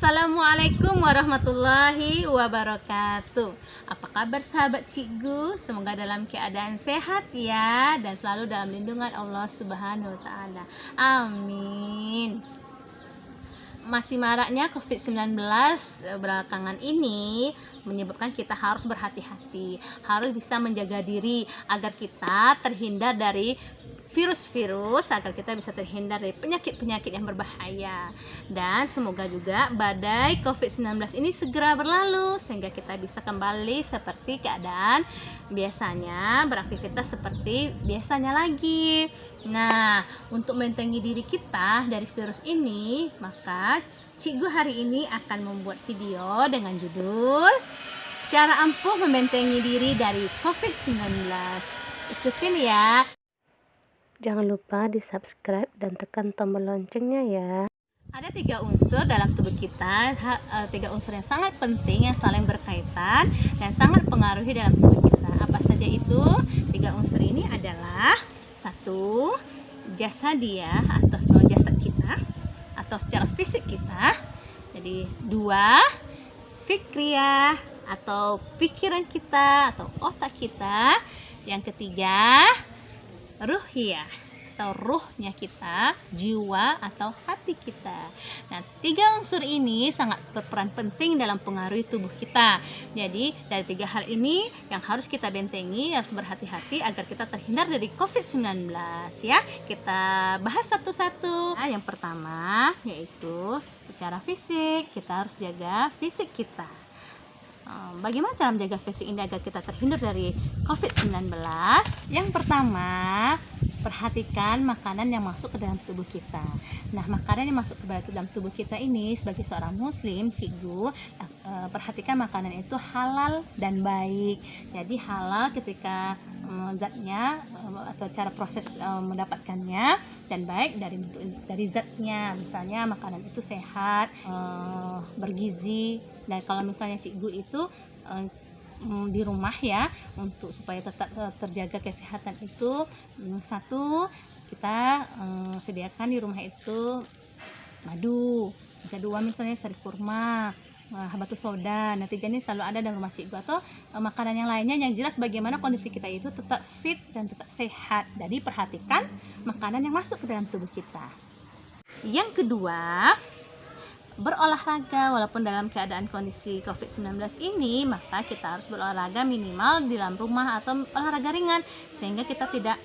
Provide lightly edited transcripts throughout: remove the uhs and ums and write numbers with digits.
Assalamualaikum warahmatullahi wabarakatuh. Apa kabar sahabat Cikgu? Semoga dalam keadaan sehat ya, dan selalu dalam lindungan Allah Subhanahu wa taala. Amin. Masih maraknya COVID-19 belakangan ini menyebabkan kita harus berhati-hati, harus bisa menjaga diri agar kita terhindar dari virus-virus, agar kita bisa terhindar dari penyakit-penyakit yang berbahaya. Dan semoga juga badai COVID-19 ini segera berlalu sehingga kita bisa kembali seperti keadaan biasanya, beraktivitas seperti biasanya lagi. Nah, untuk membentengi diri kita dari virus ini, maka Cikgu hari ini akan membuat video dengan judul Cara Ampuh Membentengi Diri dari COVID-19. Ikutin ya. Jangan lupa di subscribe dan tekan tombol loncengnya ya. Ada 3 unsur dalam tubuh kita, 3 unsur yang sangat penting yang saling berkaitan dan sangat pengaruhi dalam tubuh kita. Apa saja itu? 3 unsur ini adalah 1. Jasadiah atau jasad kita atau secara fisik kita. Jadi 2. Fikriyah atau pikiran kita atau otak kita. Yang ketiga, ruhiyah atau ruhnya kita, jiwa atau hati kita. Nah, 3 unsur ini sangat berperan penting dalam pengaruhi tubuh kita. Jadi, dari 3 hal ini yang harus kita bentengi, harus berhati-hati agar kita terhindar dari COVID-19 ya. Kita bahas satu-satu. Nah, yang pertama yaitu secara fisik, kita harus jaga fisik kita. Bagaimana cara menjaga fisik ini agar kita terhindar dari COVID-19? Yang pertama, perhatikan makanan yang masuk ke dalam tubuh kita. Nah, makanan yang masuk ke dalam tubuh kita ini, sebagai seorang muslim, Cikgu, perhatikan makanan itu halal dan baik. Jadi halal ketika zatnya atau cara proses mendapatkannya, dan baik dari zatnya. Misalnya makanan itu sehat, bergizi. Dan kalau misalnya Cikgu itu di rumah ya, untuk supaya tetap terjaga kesehatan itu, 1, kita sediakan di rumah itu madu. Kedua, misalnya sari kurma, habatus soda. Nah, 3 ini selalu ada dalam rumah Cikgu, atau makanan yang lainnya yang jelas bagaimana kondisi kita itu tetap fit dan tetap sehat. Jadi perhatikan makanan yang masuk ke dalam tubuh kita. Yang kedua, berolahraga. Walaupun dalam keadaan kondisi COVID-19 ini, maka kita harus berolahraga minimal di dalam rumah atau olahraga ringan, sehingga kita tidak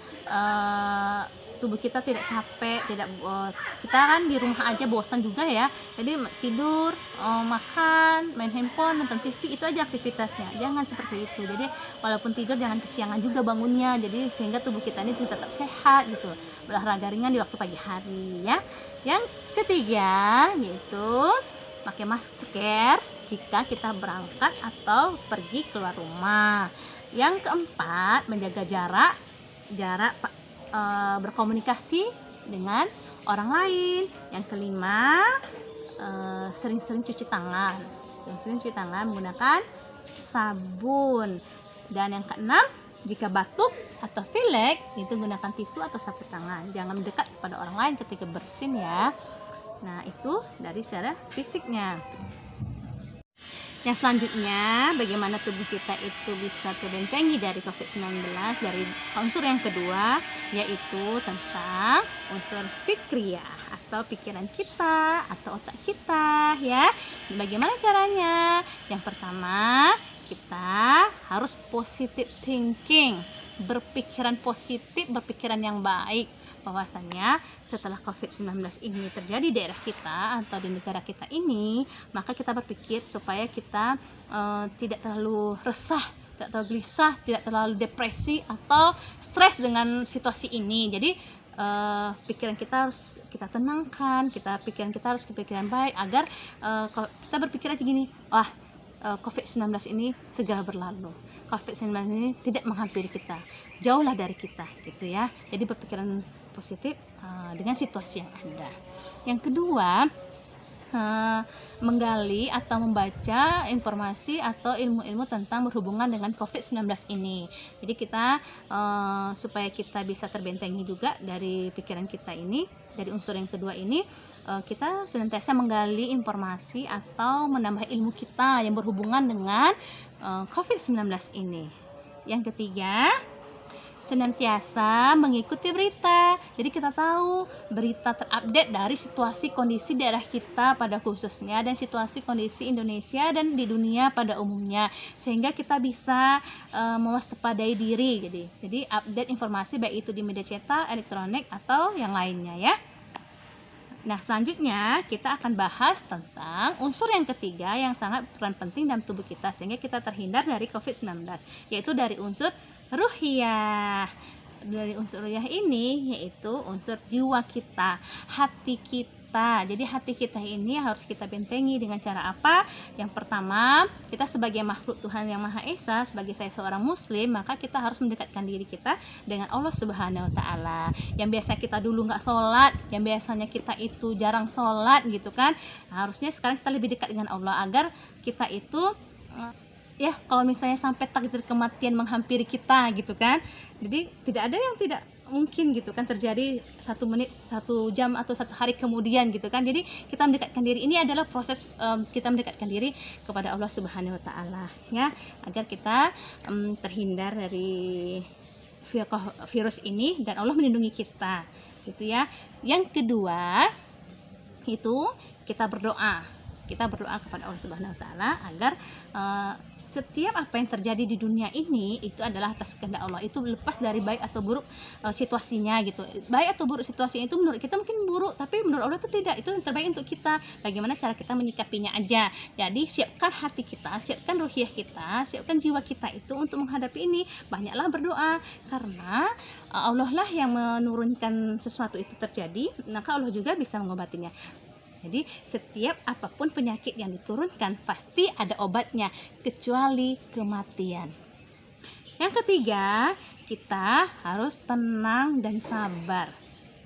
tubuh kita tidak capek, kita kan di rumah aja bosan juga ya. Jadi tidur, makan, main handphone, nonton TV, itu aja aktivitasnya. Jangan seperti itu. Jadi walaupun tidur jangan kesiangan juga bangunnya. Jadi sehingga tubuh kita ini juga tetap sehat gitu. Berolahraga ringan di waktu pagi hari ya. Yang ketiga yaitu pakai masker jika kita berangkat atau pergi keluar rumah. Yang keempat, menjaga jarak berkomunikasi dengan orang lain. Yang kelima, sering-sering cuci tangan. Sering-sering cuci tangan menggunakan sabun. Dan yang keenam, jika batuk atau pilek, itu gunakan tisu atau sapu tangan. Jangan mendekat kepada orang lain ketika bersin ya. Nah, itu dari secara fisiknya. Yang selanjutnya, bagaimana tubuh kita itu bisa terbentengi dari COVID-19, dari unsur yang kedua, yaitu tentang unsur fikriyah atau pikiran kita atau otak kita ya. Bagaimana caranya? Yang pertama, kita harus positive thinking, berpikiran positif, berpikiran yang baik, bahwasanya setelah COVID-19 ini terjadi di daerah kita atau di negara kita ini, maka kita berpikir supaya kita tidak terlalu resah, tidak terlalu gelisah, tidak terlalu depresi atau stres dengan situasi ini. Jadi pikiran kita harus kita tenangkan, pikiran kita harus kepikiran baik agar kita berpikir aja gini, wah, COVID-19 ini segera berlalu. COVID-19 ini tidak menghampiri kita, jauhlah dari kita gitu ya. Jadi berpikiran positif dengan situasi yang ada. Yang kedua, menggali atau membaca informasi atau ilmu-ilmu tentang berhubungan dengan COVID-19 ini. Jadi kita supaya kita bisa terbentengi juga dari pikiran kita ini, dari unsur yang kedua ini, kita senantiasa menggali informasi atau menambah ilmu kita yang berhubungan dengan COVID-19 ini. Yang ketiga, senantiasa mengikuti berita. Jadi kita tahu berita terupdate dari situasi kondisi daerah kita pada khususnya dan situasi kondisi Indonesia dan di dunia pada umumnya, sehingga kita bisa mewaspadai diri. Jadi update informasi baik itu di media cetak, elektronik atau yang lainnya ya. Nah, selanjutnya kita akan bahas tentang unsur yang ketiga yang sangat peran penting dalam tubuh kita sehingga kita terhindar dari COVID-19, yaitu dari unsur ruhiyah. Dari unsur ruhiyah ini yaitu unsur jiwa kita, hati kita. Jadi hati kita ini harus kita bentengi dengan cara apa? Yang pertama, kita sebagai makhluk Tuhan yang Maha Esa, sebagai saya seorang muslim, maka kita harus mendekatkan diri kita dengan Allah Subhanahu wa taala. Yang biasa kita dulu nggak sholat, yang biasanya kita itu jarang sholat gitu kan, harusnya sekarang kita lebih dekat dengan Allah agar kita itu ya kalau misalnya sampai takdir kematian menghampiri kita gitu kan, jadi tidak ada yang tidak mungkin gitu kan terjadi 1 menit, 1 jam atau 1 hari kemudian gitu kan. Jadi kita mendekatkan diri, ini adalah proses kita mendekatkan diri kepada Allah Subhanahu wa taala ya, agar kita terhindar dari virus ini dan Allah melindungi kita gitu ya. Yang kedua itu kita berdoa kepada Allah Subhanahu wa taala agar setiap apa yang terjadi di dunia ini itu adalah atas kehendak Allah, itu lepas dari baik atau buruk situasinya gitu. Baik atau buruk situasinya itu menurut kita mungkin buruk, tapi menurut Allah itu tidak, itu yang terbaik untuk kita. Bagaimana cara kita menyikapinya aja. Jadi siapkan hati kita, siapkan ruhiyah kita, siapkan jiwa kita itu untuk menghadapi ini. Banyaklah berdoa, karena Allah lah yang menurunkan sesuatu itu terjadi, maka Allah juga bisa mengobatinya. Jadi setiap apapun penyakit yang diturunkan pasti ada obatnya, kecuali kematian. Yang ketiga, kita harus tenang dan sabar.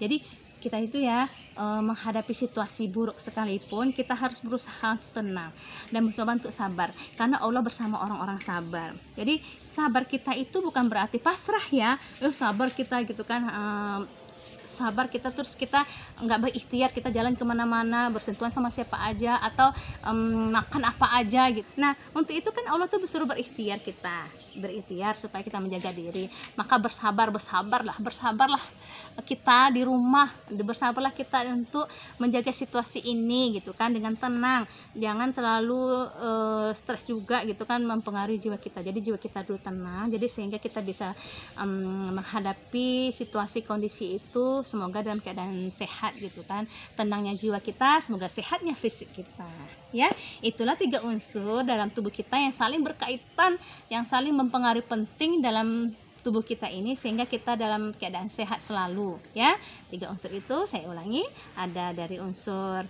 Jadi kita itu ya menghadapi situasi buruk sekalipun kita harus berusaha tenang dan mencoba untuk sabar, karena Allah bersama orang-orang sabar. Jadi sabar kita itu bukan berarti pasrah ya, sabar kita gitu kan, sabar kita terus kita nggak berikhtiar, kita jalan kemana-mana, bersentuhan sama siapa aja atau makan apa aja gitu. Nah, untuk itu kan Allah tuh disuruh berikhtiar, kita berikhtiar supaya kita menjaga diri. Maka bersabarlah kita di rumah, bersabarlah kita untuk menjaga situasi ini gitu kan dengan tenang. Jangan terlalu stres juga gitu kan, mempengaruhi jiwa kita. Jadi jiwa kita dulu tenang, jadi sehingga kita bisa menghadapi situasi kondisi itu semoga dalam keadaan sehat gitu kan. Tenangnya jiwa kita, semoga sehatnya fisik kita ya. Itulah 3 unsur dalam tubuh kita yang saling berkaitan, yang saling mempengaruhi penting dalam tubuh kita ini sehingga kita dalam keadaan sehat selalu ya. 3 unsur itu saya ulangi, ada dari unsur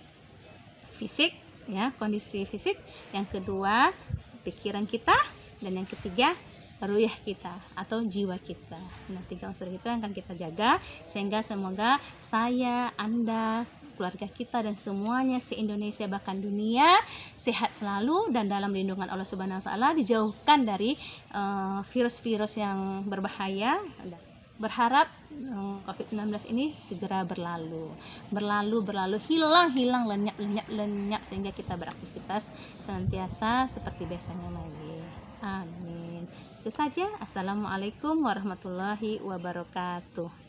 fisik ya, kondisi fisik, yang kedua pikiran kita, dan yang ketiga ruhiyah kita atau jiwa kita. Nah, 3 unsur itu yang akan kita jaga sehingga semoga saya, Anda, keluarga kita dan semuanya se-Indonesia bahkan dunia sehat selalu dan dalam lindungan Allah Subhanahu wa taala, dijauhkan dari virus-virus yang berbahaya. Berharap COVID-19 ini segera berlalu, hilang, lenyap sehingga kita beraktivitas senantiasa seperti biasanya lagi. Amin. Itu saja. Assalamualaikum warahmatullahi wabarakatuh.